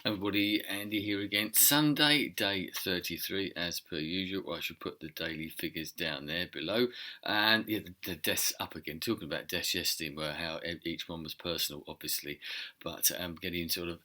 Everybody, Andy here again. Sunday, day 33, as per usual. I should put the daily figures down there below. And yeah, the deaths up again. Talking about deaths yesterday, where how each one was personal, obviously, but getting sort of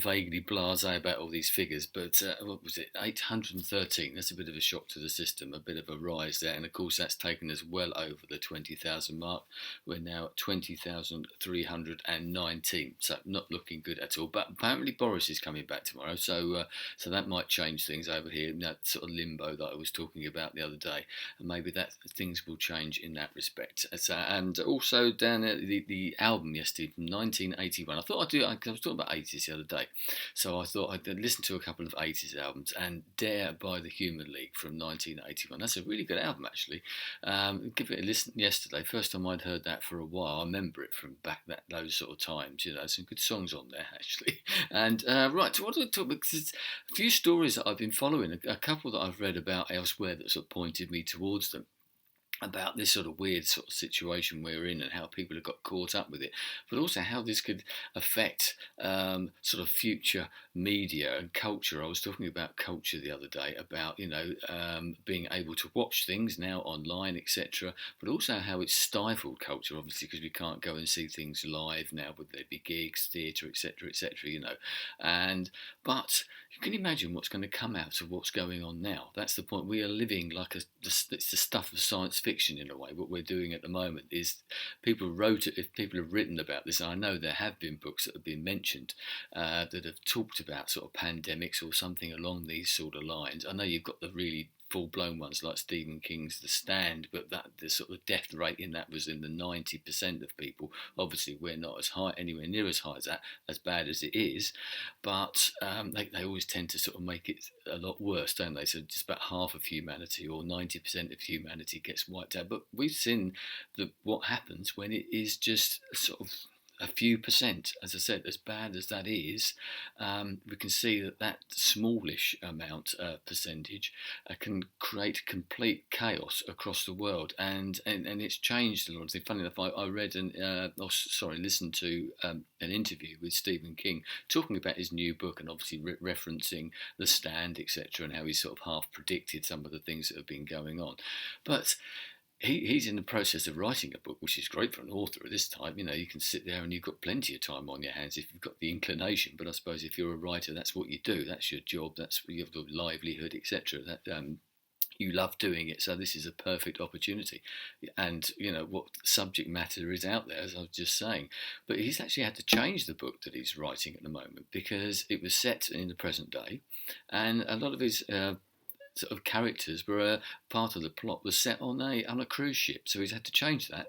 vaguely blasé about all these figures. But what was it? 813. That's a bit of a shock to the system, a bit of a rise there. And of course, that's taken us well over the 20,000 mark. We're now at 20,319. So not looking good at all. But apparently Boris is coming back tomorrow, so that might change things over here in that sort of limbo that I was talking about the other day, and maybe that things will change in that respect. And also down there, the album yesterday from 1981. I thought I'd do. I was talking about 80s the other day, so I thought I'd listen to a couple of 80s albums. And Dare by the Human League from 1981. That's a really good album actually. Give it a listen yesterday. First time I'd heard that for a while. I remember it from back those sort of times. Some good songs on there actually. And right, so what do I talk about? Because a few stories that I've been following, a couple that I've read about elsewhere that sort of pointed me towards them, about this sort of weird sort of situation we're in and how people have got caught up with it, but also how this could affect sort of future media and culture. I was talking about culture the other day, about being able to watch things now online, etc., but also how it's stifled culture, obviously, because we can't go and see things live now, whether they be gigs, theatre, etc., etc. And but you can imagine what's going to come out of what's going on now. That's the point. We are living like it's the stuff of science fiction in a way. What we're doing at the moment is people wrote it. If people have written about this, and I know there have been books that have been mentioned that have talked about sort of pandemics or something along these sort of lines. I know you've got the really full-blown ones like Stephen King's The Stand, but that the sort of death rate in that was in the 90% of people. Obviously, we're not as high, anywhere near as high as that, as bad as it is, but they always tend to sort of make it a lot worse, don't they? So just about half of humanity or 90% of humanity gets wiped out. But we've seen what happens when it is just sort of a few percent. As I said, as bad as that is, we can see that smallish amount percentage can create complete chaos across the world, and it's changed a lot. Funny enough, I read listened to an interview with Stephen King talking about his new book, and obviously referencing The Stand, etc., and how he sort of half predicted some of the things that have been going on, but he's in the process of writing a book, which is great for an author at this time. You can sit there and you've got plenty of time on your hands if you've got the inclination. But I suppose if you're a writer, that's what you do. That's your job. That's your livelihood, etc. That you love doing it. So this is a perfect opportunity. And what subject matter is out there, as I was just saying. But he's actually had to change the book that he's writing at the moment because it was set in the present day, and a lot of his sort of characters were part of the plot was set on a cruise ship, so he's had to change that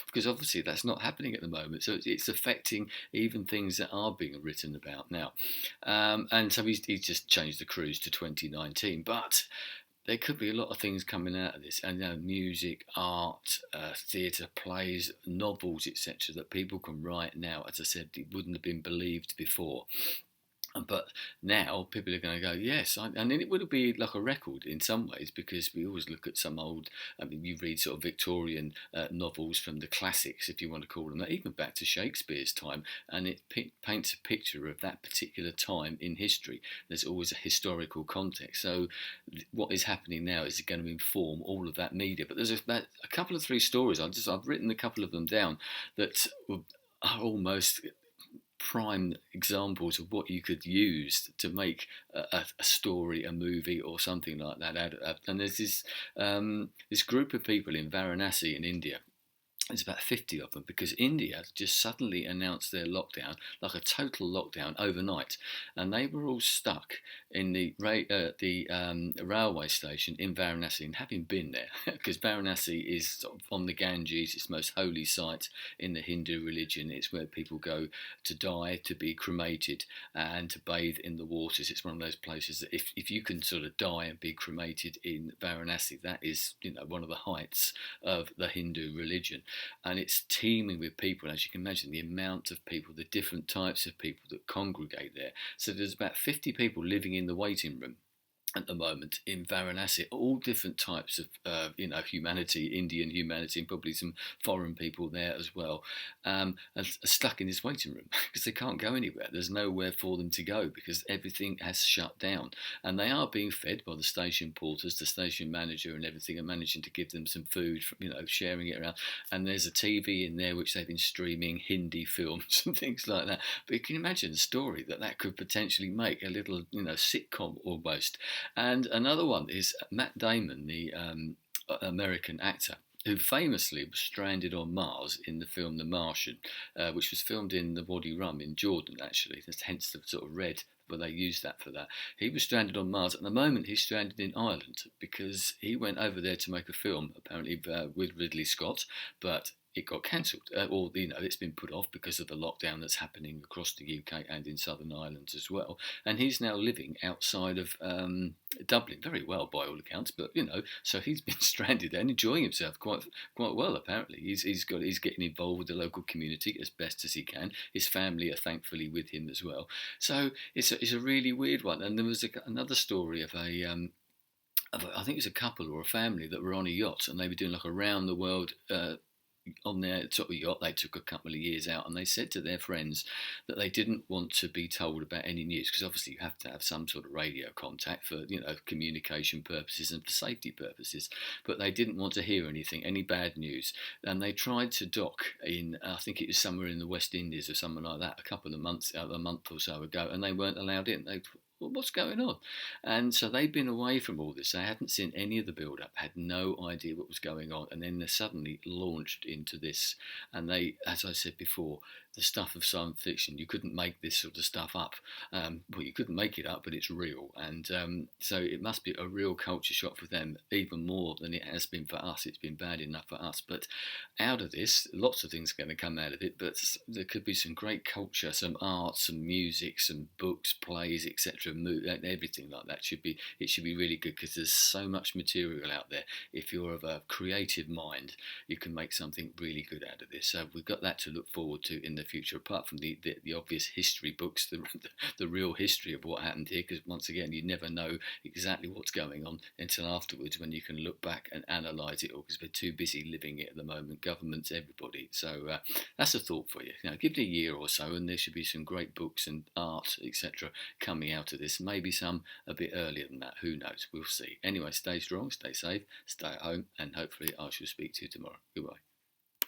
because obviously that's not happening at the moment. So it's affecting even things that are being written about now, and so he's just changed the cruise to 2019. But there could be a lot of things coming out of this, and music, art, theatre, plays, novels, etc., that people can write now. As I said, it wouldn't have been believed before. But now people are going to go, yes, and then it would be like a record in some ways, because we always look at some old, you read sort of Victorian novels from the classics, if you want to call them that, even back to Shakespeare's time, and it paints a picture of that particular time in history. There's always a historical context. So what is happening now is going to inform all of that media. But there's a couple of three stories, I've written a couple of them down, that are almost prime examples of what you could use to make a story, a movie, or something like that out of. And there's this group of people in Varanasi in India. There's about 50 of them, because India just suddenly announced their lockdown, like a total lockdown overnight, and they were all stuck in the railway station in Varanasi. And having been there, because Varanasi is sort of on the Ganges, it's the most holy site in the Hindu religion. It's where people go to die, to be cremated, and to bathe in the waters. It's one of those places that if you can sort of die and be cremated in Varanasi, that is one of the heights of the Hindu religion. And it's teeming with people, as you can imagine, the amount of people, the different types of people that congregate there. So there's about 50 people living in the waiting room, at the moment in Varanasi, all different types of, humanity, Indian humanity, and probably some foreign people there as well, are stuck in this waiting room because they can't go anywhere. There's nowhere for them to go because everything has shut down, and they are being fed by the station porters, the station manager, and everything, and managing to give them some food, sharing it around. And there's a TV in there which they've been streaming Hindi films and things like that. But you can imagine the story that could potentially make a little, sitcom almost. And another one is Matt Damon, the American actor, who famously was stranded on Mars in the film The Martian, which was filmed in the Wadi Rum in Jordan, actually. That's hence the sort of red, but they used that for that. He was stranded on Mars. At the moment, he's stranded in Ireland because he went over there to make a film, apparently with Ridley Scott, but it got cancelled, or it's been put off because of the lockdown that's happening across the UK and in Southern Ireland as well. And he's now living outside of Dublin, very well by all accounts. But so he's been stranded and enjoying himself quite well. Apparently, he's getting involved with the local community as best as he can. His family are thankfully with him as well. So it's a really weird one. And there was another story of I think it was a couple or a family that were on a yacht and they were doing like a round the world on their sort of yacht. They took a couple of years out and they said to their friends that they didn't want to be told about any news because obviously you have to have some sort of radio contact for communication purposes and for safety purposes, but they didn't want to hear any bad news. And they tried to dock in, I think it was somewhere in the West Indies or something like that, a month or so ago, and they weren't allowed in. Well, what's going on? And so they'd been away from all this. They hadn't seen any of the build up, had no idea what was going on. And then they suddenly launched into this. And they, as I said before, the stuff of science fiction, you couldn't make this sort of stuff up. Well, you couldn't make it up, but it's real. And so it must be a real culture shock for them, even more than it has been for us. It's been bad enough for us. But out of this, lots of things are going to come out of it. But there could be some great culture, some art, some music, some books, plays, etc. Everything like that it should be really good because there's so much material out there. If you're of a creative mind, you can make something really good out of this. So we've got that to look forward to in the future, apart from the obvious history books, the real history of what happened here, because once again you never know exactly what's going on until afterwards when you can look back and analyse it all, because we're too busy living it at the moment, governments, everybody. So that's a thought for you. Give it a year or so and there should be some great books and art, etc. coming out of this. Maybe some a bit earlier than that, who knows, we'll see. Anyway, stay strong, stay safe, stay at home, and hopefully I shall speak to you tomorrow. Goodbye.